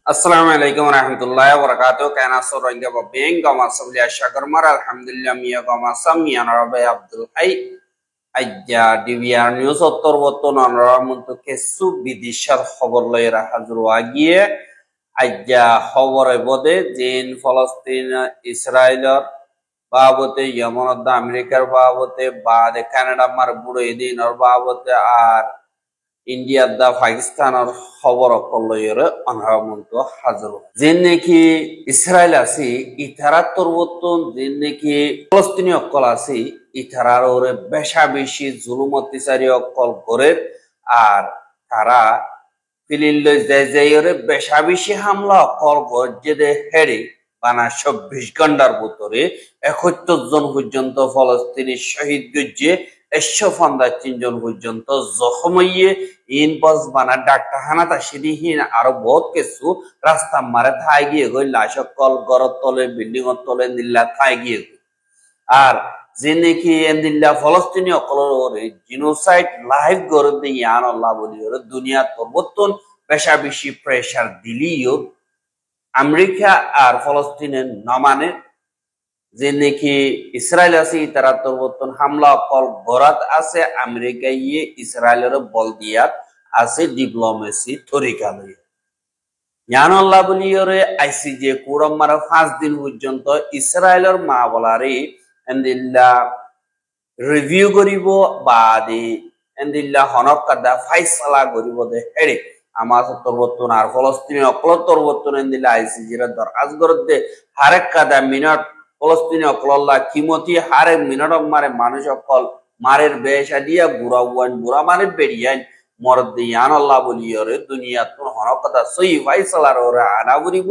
Assalamualaikum warahmatullahi wabarakatuh. Kana sorange babeng gama sabli ashakar mar alhamdulillah miya gama samiyan rabai Abdul Hay ajja DVR news ottor botton anra muntu kesu bidishar khobor loira hazur wagiye ajja khobore bode jin Palestine Israel babote Yemen Amerikar babote baade Canada mar budo edin or babote ar India da Pakistan or খবর অকলয়ের অনরামন্ত হাজার যে নাকি Israel আছে ইতারা তরবতন যে নাকি ফলস্তিনি অকল আছে ইতারার ওরে বেশা বেশি জুলুম অত্যাচারী অকল করে আর তারা ফিলিল্লে যে বেশা বেশি হামলা অকল গজ্জে দে হেড়ে বানা ২৪ ঘন্টার ভিতরে ৭১ জন পর্যন্ত ফলস্তিনি শহীদ গজ্জে ১৫৩ জন পর্যন্ত জখম হইয়ে ইন বস বানা ডাক্তার হানাতা সিদিহীন আরো বহুত কিছু রাস্তা মারে থাই গিয়ে গই লাশকল গরত তলে বিল্ডিং তলে নিল্লা থাই গিয়ে আর যে নাকি এন্দিল্লা ফলস্তিনি অকলর জিনোসাইড লাইভ গরত দিয়ে ইয়ান আল্লাহ বলি ওর দুনিয়া তরবতন বেশা বেশি প্রেসার দিলিও আমেরিকা আর ফলস্তিনের নমানে যে নাকি ইসরায়েল আছে তারা তরবতন হামলা অকল গরাত আছে আমেরিকা ইয়ে ইসরায়েলের বল দিয়াত আছে ডিপ্লোমেসি তরিকা লইয়া ইয়ান আল্লাহ বলি ওরে আইসি যে কুড়ম মারা ৫ দিন পর্যন্ত ইসরায়েলের মা বলারে এন্দিল্লা রিভিউ করিব বাদে এন্দিল্লা হনক কাদা ফাইসালা করিব দে হেড়ে আমার তরবতন আর ফলস্তিনি অকল তরবতন এন্দিল্লা আইসি যেটা দরকাজ করত দে হারেক কাদা মিনিট ফলস্তিনি অকল্লা কিমতি হারেক মিনিট মারে মানুষ অকল মারের বেশা দিয়া বুড়া ওয়ান বুড়া মানে বেরিয়ান মরদ ইয়ান আল্লাহ বলিয়রে দুনিয়া তুন হনক কাদা সই ফাইসালার ওরা আনা করিব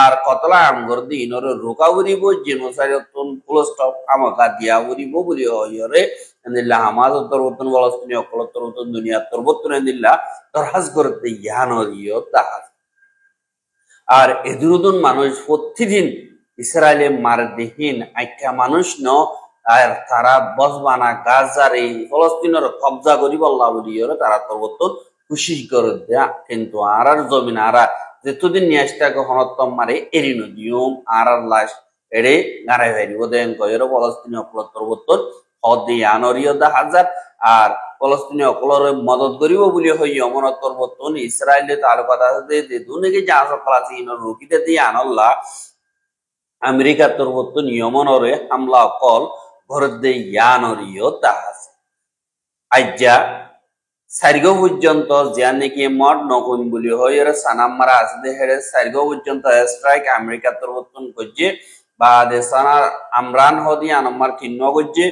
আর কতলা আমগর দিনর রোকা করিব জেনোসাইডতন ফুল স্টপ আমাকা দিয়া করিব বলি হইরে এন্দিল্লা হামাজ তরবতন ফলস্তিনি অকল তরবতন দুনিয়া তরবতন এন্দিল্লা তরহাজ করতে ইয়ানরিও তাহাজ আর এদুরুদুন মানুষ প্রতিদিন ইসরায়েলে মার দেহিন আইকা মানুষ ন আর তারা বসবানা গাজার এই ফলস্তিনের কবজা করিব আল্লাহ বলিয়রে তারা তরবতন খুশি করে দেয়া কিন্তু আর জমিন আরা যেতদিন নিয়াসটাকে হনত্তম মারে এরিনো দিয়ম আর লাশ এড়ে গাড়াই ভাইরিব দেন কয়ের ফলস্তিনি অকল তরবতন হদি আনরিয় দা হাজার আর ফলস্তিনি অকলর মদত করিব বলি হই অমন তরবতন ইসরায়েলে তার কথা আছে যে দুনিকে যা সকল আছে ইন রুকিতে দিয়ে আনল্লাহ আমেরিকা তরবতন ইয়মনরে হামলা অকল ভরত দে ইয়ানরিয় দা হাজার আজ্জা সারিগো পর্যন্ত যা নাকি মড নকুন বলি হয় এর সানাম মারা আসতে হেরে সারিগো পর্যন্ত স্ট্রাইক আমেরিকা তরবতন করছে বাদে সানার আমরান হদি আনমার কিন্ন করছে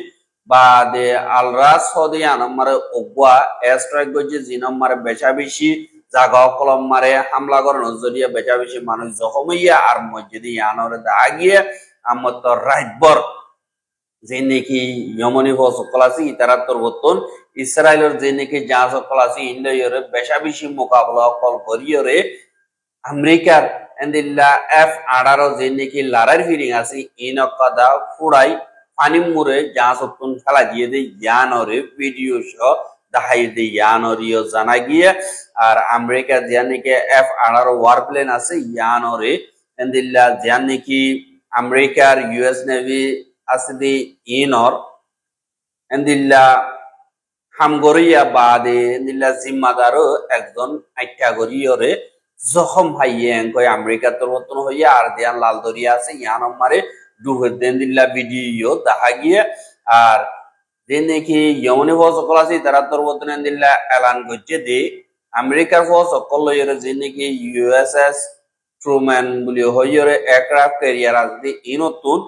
বাদে আলরাস হদি আনমার ওগুয়া স্ট্রাইক করছে জি নম্বরে বেশা বেশি জাগা কলম মারে হামলা করানোর জরিয়া বেশা বেশি মানুষ জখম হইয়া আর মসজিদে ইয়ানরে দা গিয়ে আমার তো রাইটবর যে নাকি ইয়মনি সকল আছে ইতারা তরবতন ইসরায়েলের যে নাকি যা সকল আছে ইন্ডিয়ারে বেশা বেশি মোকাবলা কল করিয়রে আমেরিকার এন্দিল্লা F-18 যে নাকি লারার ফিরিং আছে ইনকাদা ফুড়াই পানি মুরে যা সত্তন ফেলা দিয়ে দে ইয়ানরে ভিডিও সহ দেখাই দে ইয়ানরিও জানা গিয়ে আর আমেরিকার যে নাকি F-18 ওয়ার প্লেন আছে ইয়ানরে এন্দিল্লা যে নাকি আমেরিকার ইউএস নেভি আছে দি ইনর এন্দিল্লা হামগরিয়া বাদে এন্দিল্লা জিম্মাদারও একজন আইটা গরিয়রে জখম হাইয়ে কই আমেরিকা তরবতন হইয়া আর দিয়ান লাল দরিয়া আছে ইয়ান আমারে ডুবে দেন্দিল্লা ভিডিও দেখা গিয়ে আর যে নাকি ইয়মনি ফৌজ সকল আছে তারা তরবতন এন্দিল্লা এলান করছে যে আমেরিকার ফৌজ সকল লইরে যে নাকি ইউএসএস ট্রুম্যান বলি হইরে এয়ারক্রাফট ক্যারিয়ার আছে ইনতুন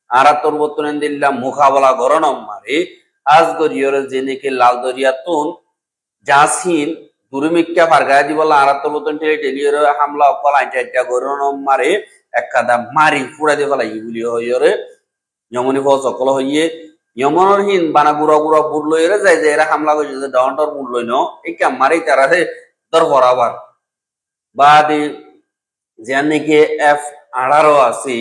আর তরবতন এন্দিল্লা মোকাবেলা করন মারে আজ গরিয়রে যে নাকি লাল দরিয়া তুন জাসিন দুরুমিকা ফারগায় দিবলা আর তরবতন টেলিয়রে হামলা অকল আইটা করন মারে একাদা মারি ফুড়া দিয়ে ফেলাই বলি হইরে ইয়মনি ফৌজ সকল হইয়ে ইয়মনের হিন বানা গুড়া গুড়া বুট লইরে যায় যে এরা হামলা করছে যে ডাউনটার বুট লই ন এই মারি তারা দর বরাবর বাদে যে নাকি F-18 আছে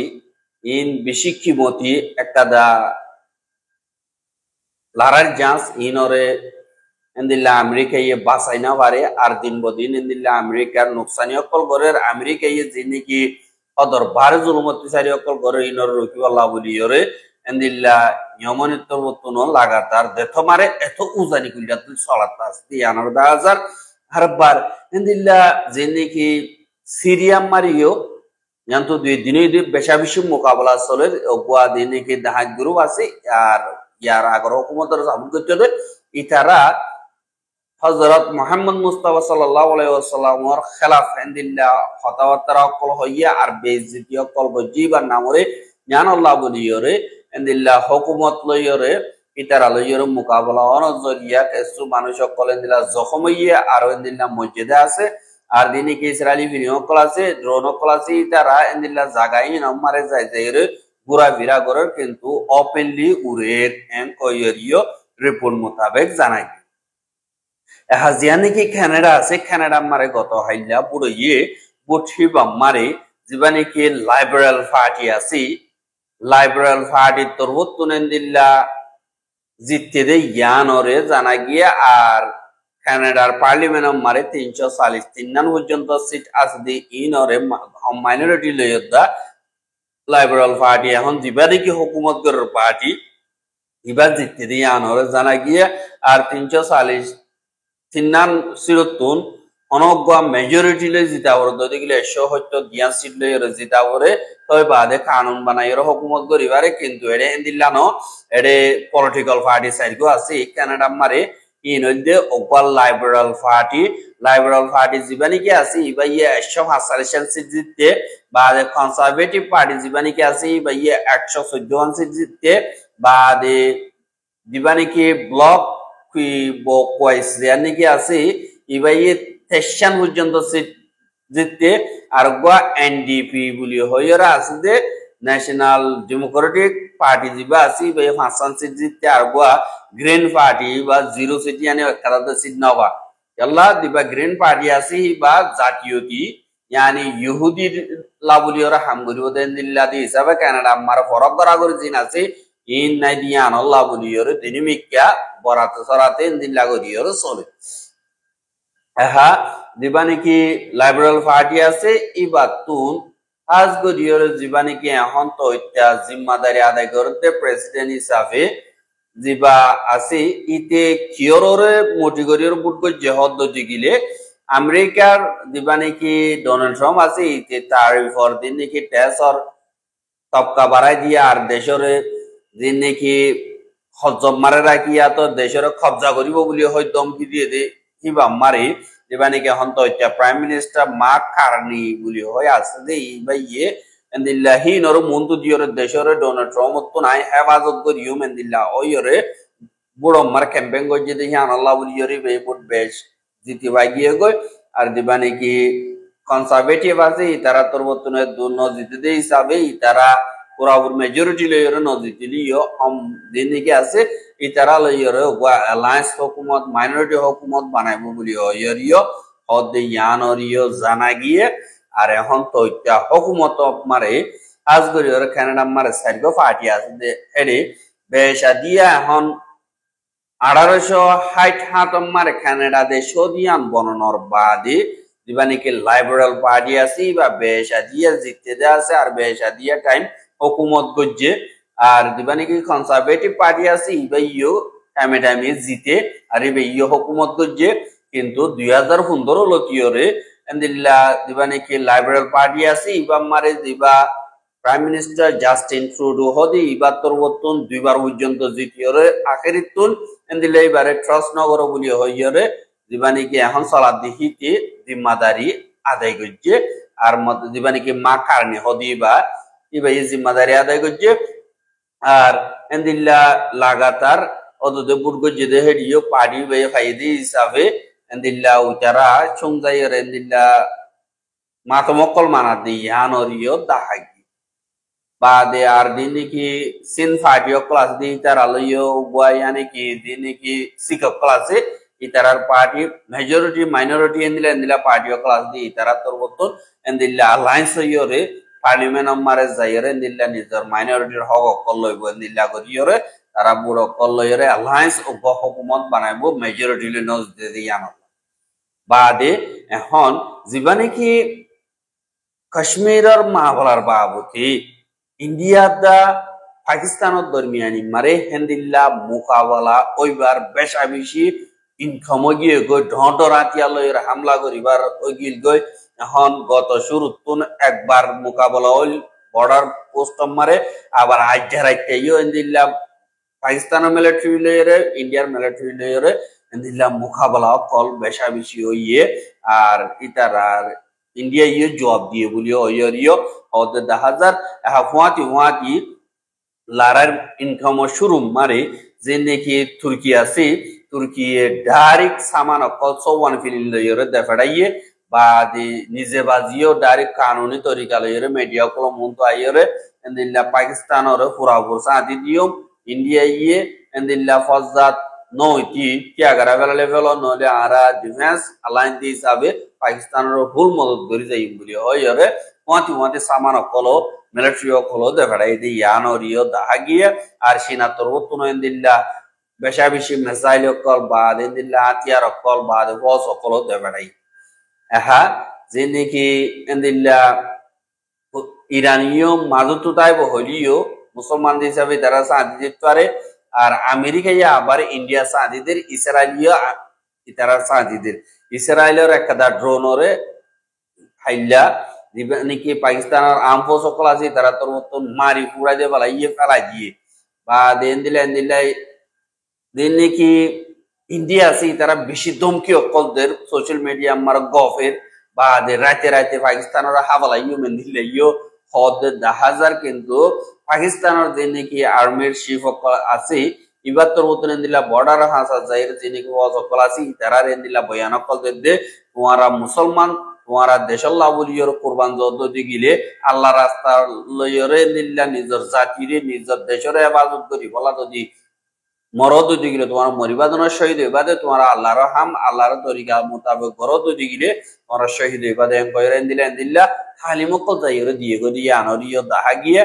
ইন বেশি কিমতি একটা দা লারার জাঁচ ইনরে endilah Amerika ye basaina pare ar din bodin endilah Amerikar nuksani okol gorer Amerika ye jiniki odor bar zulumati sari okol gorer inor roki wala boli yore endilah nyomonitor botuno lagatar detomare eto uzani kuljatul salatas tiyanar dazar harbar endilah jiniki Syria Mario yanto দুই দিনে বেশা বেশি মোকাবেলা চলে গোয়া দিনে কি দাহাজ group আছে আর ইয়ার আগর হুকুমতের সামনে করতে ইতারা হযরত মুহাম্মদ মুস্তাফা সাল্লাল্লাহু আলাইহি ওয়াসাল্লামর খেলাফ এন্দিল্লাহ কথাবার্তা কল হইয়া আর বেইজ্জতি কল গজিবার নামরে জান আল্লাহ বলিয়রে এন্দিল্লাহ হুকুমত লইয়রে ইতারা লইয়রে মোকাবেলা অনজরিয়া কিছু মানুষ কল এন্দিল্লাহ জখম হইয়া আর এন্দিল্লাহ মসজিদে আছে আর দিনে কি ইসরায়েলি ভিডিও কল আছে ড্রোন কল আছে তারা এন্দিল্লা জাগাই নামারে যাই যাইরে ঘুরা ফিরা করার কিন্তু ওপেনলি উরের এন্ড কইরিও রিপোর্ট মোতাবেক জানাই হাজিয়ানি কি কানাডা আছে কানাডা মারে গত হাইলা পুরো ইয়ে বুঠিবা মারে জীবানি কি লিবারেল পার্টি আছে লিবারেল পার্টি তরবতুন এন্দিল্লা জিততে দে ইয়ানরে জানা গিয়া আর কানাডার পার্লিমেন্ট মারে 343 পর্যন্ত সিট আছে দি ইনরে মাইনরিটি লয়দা লিবারেল পার্টি এখন দিবাদি কি হুকুমত করার পার্টি ইবা জিততে দি ইয়ানরে জানা গিয়া আর 343 অনগ্য মেজরিটি লই জিতাবর দদিগুলো 170 সিট লই জিতাবরে তবে বাদে কানুন বানাইর হুকুমত করিবারে কিন্তু এডে এন্দিল্লানো এডে পলিটিক্যাল পার্টি সাইডগো আছে কানাডা মারে ইনদে ওপাল লিবারেল পার্টি জীবানি কি আছে ইবাইয়ে 147 সিট জিততে বাদে কনজারভেটিভ পার্টি জীবানি কি আছে ইবাইয়ে 114 সিট জিততে বাদে জীবানি কি ব্লক কি বকওয়াইস জানি কি আছে ইবাইয়ে 63 পর্যন্ত সিট জিততে আর গোয়া এনডিপি বলি হইরা আছে যে ন্যাশনাল ডেমোক্রেটিক পার্টি জিবা আছে ইবাইয়ে 5 সিট জিততে আর গোয়া গ্রিন পার্টি বা 0 সিট यानी একাদা সিট নবা আল্লাহ দিবা গ্রিন পার্টি আছে বা জাতীয়তি यानी ইহুদি লাবলি ওরা হামগরিও দেন দিল্লা দি হিসাবে কানাডা আমার ফরক করা করে জিন আছে ইন নাই দিয়ান আল্লাহ বলি ওরে দিনিমিকা বরাত সরাতে দিল্লা গরিও চলে হা দিবানি কি লিবারেল পার্টি আছে ইবাতুন আজ গরিও জীবানি কি এখন তো ইত্যা জিম্মাদারি আদায় করতে প্রেসিডেন্ট হিসাবে জিবা আছে ইতে কিয়ররে মোটিগরিয়র বুটকো জেহদ দিগিলে আমেরিকার দিবানি কি ডোনাল্ড ট্রাম্প আছে ইতে তারিফর দিন কি ট্যাক্সর তবকা বাড়াই দিয়া আর দেশরে দিন কি হজব মারে রাখিয়া তো দেশরে কবজা করিব বলি হয় দমকি দিয়ে দে কিবা মারি দিবানি কি এখন তো প্রাইম মিনিস্টার মার্ক কার্নি বলি হয় আছে যে ইবাইয়ে এন্দিল্লাহি নর মন্তু দিয়রে দেশরে ডোনাল্ড ট্রাম্প তো নাই হেফাজত করি এন্দিল্লা ওইরে বুড়ো মার ক্যাম্পেইন করছে দেখি আনাল্লাহ বলি ইয়রে বেপুট বেশ জিতি বাগিয়ে গই আর দিবানি কি কনজারভেটিভ আছে তারা তোর বর্তমানে ন জিতে দে হিসাবে তারা পুরাপুর মেজরিটি লইরে ন জিতিলিও দিন কি আছে তারা লইরে অ্যালায়েন্স হুকুমত মাইনরিটি হুকুমত বানাইব বলি ইয়রিও হদ ইয়ানরিও জানা গিয়ে আর এখন তো হুকুমত মারে আজ গরিয়র কানাডা মারে সাইডগো পার্টি আছে যে এডি বেশা দিয়া এখন 1860 মারে কানাডা দেশ দিয়ান বননর বাদে দিবানি কি লিবারেল পার্টি আছে বা বেশা দিয়া জিততে দে আছে আর বেশা দিয়া টাইম হুকুমত গজ্জে আর দিবানি কি কনজারভেটিভ পার্টি আছে ইবাইও টাইমে জিতে আর ইবাইও হুকুমত গজ্জে কিন্তু 2015 লকিয়রে এন্দিল্লা দিবানি কি লিবারেল পার্টি আছে ইবা মারে দিবা প্রাইম মিনিস্টার জাস্টিন ট্রুডো হদি ইবা তরবতুন দুইবার পর্যন্ত জিতিয়রে আখেরিতুন এন্দিল্লা এবারে ট্রাস্ট নগর বলি হইয়রে দিবানি কি এখন সালাদ দিহিতে জিম্মাদারি আদায় করছে আর মত দিবানি কি মা কারণে হদি বা ইবাই জিম্মাদারি আদায় করছে আর এন্দিল্লা লাগাতার অদতে বুড়গো যেদে হেডিও পার্টি বাই ফাইদি হিসাবে এন্দিল্লা উতারা চুংজাইয়ের এন্দিল্লা মাতমকল মানা দিয়ানরিও দাহাগি বাদে আর দিনে কি সিন ফাটিও ক্লাস দি তারা লইও উবায়ানে কি দিনে কি শিক্ষক ক্লাসে ইতারার পার্টি মেজরিটি মাইনরিটি এন্দিলা পার্টিও ক্লাস দি ইতারা তরবতন এন্দিল্লা অ্যালায়েন্স হইরে পার্লিমেন্ট মারে যাইরে এন্দিল্লা নিজের মাইনরিটির হক লইব এন্দিল্লা করিয়রে তারা বুড়ো কল্লয়রে অ্যালায়েন্স ও হুকুমত বানাইব মেজরিটি নজ দিয়ান বাদে এখন যিবা নাকি কাশ্মীরের মাহবলার বাবতি ইন্ডিয়া দা পাকিস্তানের দরমিয়ানি মারে হেন্দিল্লা মোকাবলা ওইবার বেশা বেশি ইনকাম গিয়ে গই ঢরাতিয়ালয়ের হামলা করিবার ওইগিল গই এখন গত শুরুতুন একবার মোকাবলা হইল বর্ডার পোস্ট মারে আবার আজ্জা রাইতে হেন্দিল্লা পাকিস্তানের মিলিটারি লয়েরে ইন্ডিয়ার মিলিটারি লয়েরে হেন্দিল্লা মোকাবলা কল বেশা বেশি হইয়ে আর ইতার ইন্ডিয়া ইয়ে জবাব দিয়ে বলিও ইয়রিও ওদের 10,000 হুয়াতি লারার ইনকাম শুরু মারে যে নাকি তুর্কি আছে তুর্কি ডাইরেক্ট সামান অকল সওয়ান ফিলিল লইরে দেফাড়াইয়ে বা নিজে বাজিও ডাইরেক্ট কানুনি তরিকা লইরে মিডিয়া কল মন্ত আইরে এন্দিল্লা পাকিস্তানর পুরাপুর সাদি দিও ইন্ডিয়া ইয়ে এন্দিল্লা ফজাত নইতি কি আগারা ফেলা লেভেল নলে আরা ডিফেন্স অ্যালায়েন্স হিসাবে পাকিস্তানের ফুল মদত করে যাই বলি হইরে হুয়াতি সামান অকল মিলিটারি অকল দেফাড়াই দি ইয়ানরিও দাহাগিয়ে আর সিনাতর তুনদিল্লা বেশা বেশি মিসাইল অকল বাদ এন্দিল্লা হাতিয়ার অকল বাদ ফস অকল দেফাড়াই এহা যে নাকি এন্দিল্লা ইরানীয় মাজুতো তাইব হলিও মুসলমান হিসাবে তারা সাহায্য দিতে পারে আর আমেরিকা আবার ইন্ডিয়া সাহায্যদের ইসরায়েলীয় তারা সাহায্যদের ইসরায়েলের একটা ড্রোনরে হাইলা নাকি পাকিস্তানের আর্ম ফোর্স সকল আছে তারা তোর মতো মারি পুরা দিয়ে বলা ইয়ে ফেলা দিয়ে বা দেন নাকি ইন্ডিয়া আছে তারা বেশি ধমকি অকলদের সোশ্যাল মিডিয়া আমার গফের বা রাতে পাকিস্তানের হাওয়ালা ইয়ে মেন দিলে ইয়ে হদ 10,000 কিন্তু পাকিস্তানের যে নাকি আর্মির চিফ আছে এবার তোর মতন দিলা বর্ডার হাসা যাই যে নাকি সকল আছে তারা দিলা বয়ান অকল দে তোমারা মুসলমান তোমারা দেশল্লাহ বলিয়র কোরবান যদি গিলে আল্লাহ রাস্তা লইরে নিল্লা নিজের জাতিরে নিজের দেশের হেফাজত করি বলা যদি মরদ যদি গিলে তোমার মরিবাদনের শহীদ হইবাদে তোমার আল্লাহর হাম আল্লাহর তরিকা মোতাবেক গরদ যদি গিলে তোমার শহীদ হইবাদে দিল্লা হালিমকল যাইরে দিয়ে গো দিয়ে আনরিয় দাহা গিয়ে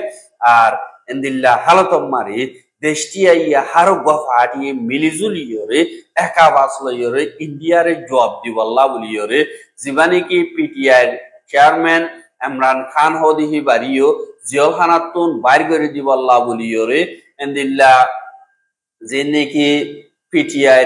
আর এন্দিল্লা হালত মারি দেশটি আইয়া হার গফাটিয়ে মিলিজুলিয়রে একাবাস লইরে ইন্ডিয়ারে জবাব দিবল্লা বলিয়রে জীবানি কি পিটিআই চেয়ারম্যান ইমরান খান হদিহি বাড়িও জিয়লখানাতুন বাইর করে দিবল্লা বলিয়রে এন্দিল্লা যে নাকি পিটিআই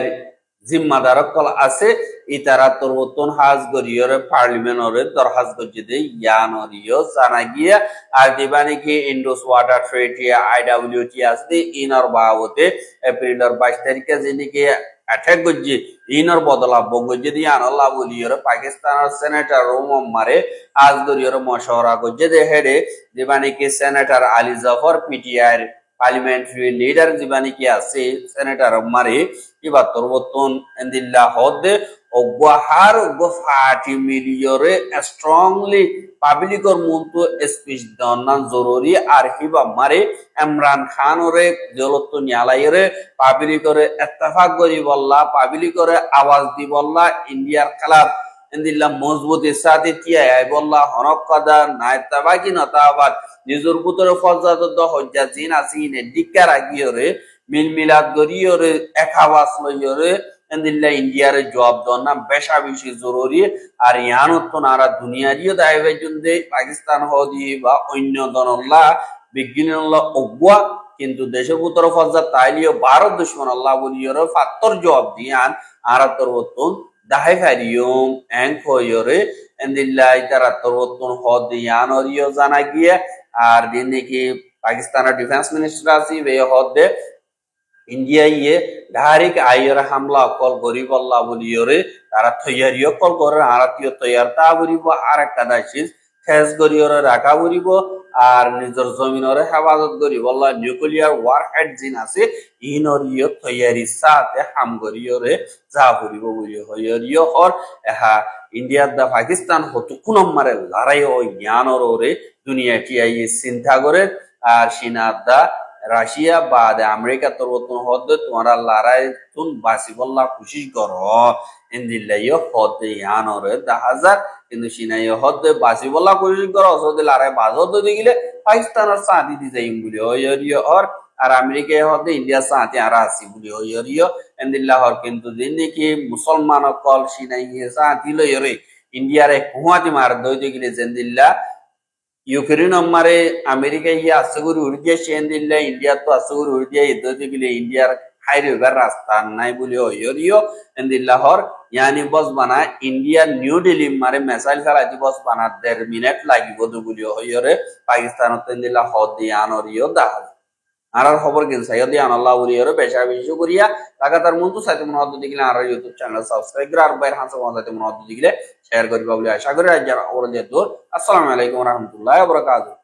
জিম্মাদার কল আছে ইতারা তোর হাজ গরিয়রে পার্লিমেন্টরে দরহাজ গজিদে ইয়ানরিও জানা গিয়া আর দিবা নাকি ইন্ডোস ওয়াটার ট্রেটি আইডব্লিউটি আছে ইনর বাবতে এপ্রিলের 22 তারিখে যে নাকি অ্যাটাক গজি ইনর বদলা বঙ্গজি দিয়ে আনল্লা বলিয়রে পাকিস্তানের সেনেটর রোমম মারে আজ গরিয়রে মশওয়ারা গজি দে হেডে দিবা নাকি senator Ali Zafar PTI parliamentary leader জীবানি কি আছে সেনেটর মারে এবার তোরবতন এন্দিল্লা হদে অগুয়াহার গফাটি মিলিয়রে স্ট্রংলি পাবলিকর মন্ত স্পিচ দন্না জরুরি আর হিবা মারে ইমরান খান ওরে জলত নিয়ালাইরে পাবলিকরে ইত্তেফাক করি বললা পাবলিকরে আওয়াজ দি বললা ইন্ডিয়ার খেলাফ এন্দিল্লা মজবুতের সাথে টিআই বললা হনক কাদা নাইতাবাকি নতাবাদ নিজের ভিতরে ফজাত হজ্জা জিন আসিনে ডিক্কার আগিয়রে মিলমিলাদ গরিয়রে একাবাস লইয়রে এন্দিল্লা ইন্ডিয়ারে জবাব দন্না বেশা বেশি জরুরি আর ইয়ানত নারা দুনিয়ারিও দায়বে জুন্দে পাকিস্তান হদি বা অন্য দনল্লা বিজ্ঞানল্লাহ অগুয়া কিন্তু দেশের ভিতরে ফজা তাইলিও ভারত দুশ্মন আল্লাহ বলিয়রে ফাত্তর জবাব দিয়ান আর তরবতুন দাহে ফারিয়ম এংকয়রে এন্দিল্লা ইতারা তরবতুন হদি ইয়ানরিও জানা গিয়ে আর দিন নাকি পাকিস্তানের ডিফেন্স মিনিস্টার আছে বে হদে ইন্ডিয়া ইয়ে ডাইরেক্ট আইয়ের হামলা অকল গরিব আল্লাহ বলিয়রে তারা তৈয়ারিও কল করে আরতীয় তৈয়ার তা বলিব আর একটা দাসিস খেস গরিয়রে রাখা বলিব আর নিজের জমিনরে হেফাজত করিব আল্লাহ নিউক্লিয়ার ওয়ার হেড জিন আছে ইনরিও তৈয়ারি সাথে হাম গরিয়রে যা বলিব বলিও হইরিও হর এহা ইন্ডিয়া দা পাকিস্তান হতো কোন মারে লড়াই ও জ্ঞানর ওরে দুনিয়াটি আই চিন্তা করে আর সিনাদা রাশিয়া বা আমেরিকা তরবতন হদে তোমরা লড়াই তুন বাসি বল্লা কোশিশ করো ইন্দিল্লাইও হদে ইয়ানরে 10,000 কিন্তু সিনাইও হদে বাসি বল্লা কোশিশ করো যদি লড়াই বাজত দি গিলে পাকিস্তানের সাদি দি যাইম বলি হইরিও আর আর আমেরিকা হতে ইন্ডিয়া সাথে আর আসি বলি হইরিও এন্দিল্লাহর কিন্তু দিন কি মুসলমান কল সিনাই সাথে লইরে ইন্ডিয়ারে কুয়াতি মার দইতে গিলে জেন্দিল্লা ইউক্রেন আমারে আমেরিকা ইয়া আসগুর উড়িয়ে সেন্দিল্লা ইন্ডিয়া তো আসগুর উড়িয়ে দইতে গিলে ইন্ডিয়ার হাইরে রাস্তা নাই বলি হইরিও এন্দিল্লাহর यानी बस बना इंडिया न्यू दिल्ली मारे मिसाइल खेलाती बस बना 1.5 मिनट লাগিব বলি হইরে পাকিস্তানত তেন্দিলা হদিয়ান অরিও দাহাজ আর খবর কিন সাইয়দি আনাল্লাহ উরিয়রে বেশা বেশি করিয়া লাগাতার মন্তু সাইতে মন হদ দিগলে আর ইউটিউব চ্যানেল সাবস্ক্রাইব করে আর বাইর হাসা মন সাইতে মন হদ দিগলে শেয়ার করিবা বলি আশা করি আজ যারা ওর দিয়ে দূর আসসালামু আলাইকুম ওয়া রাহমাতুল্লাহি ওয়া বারাকাতুহু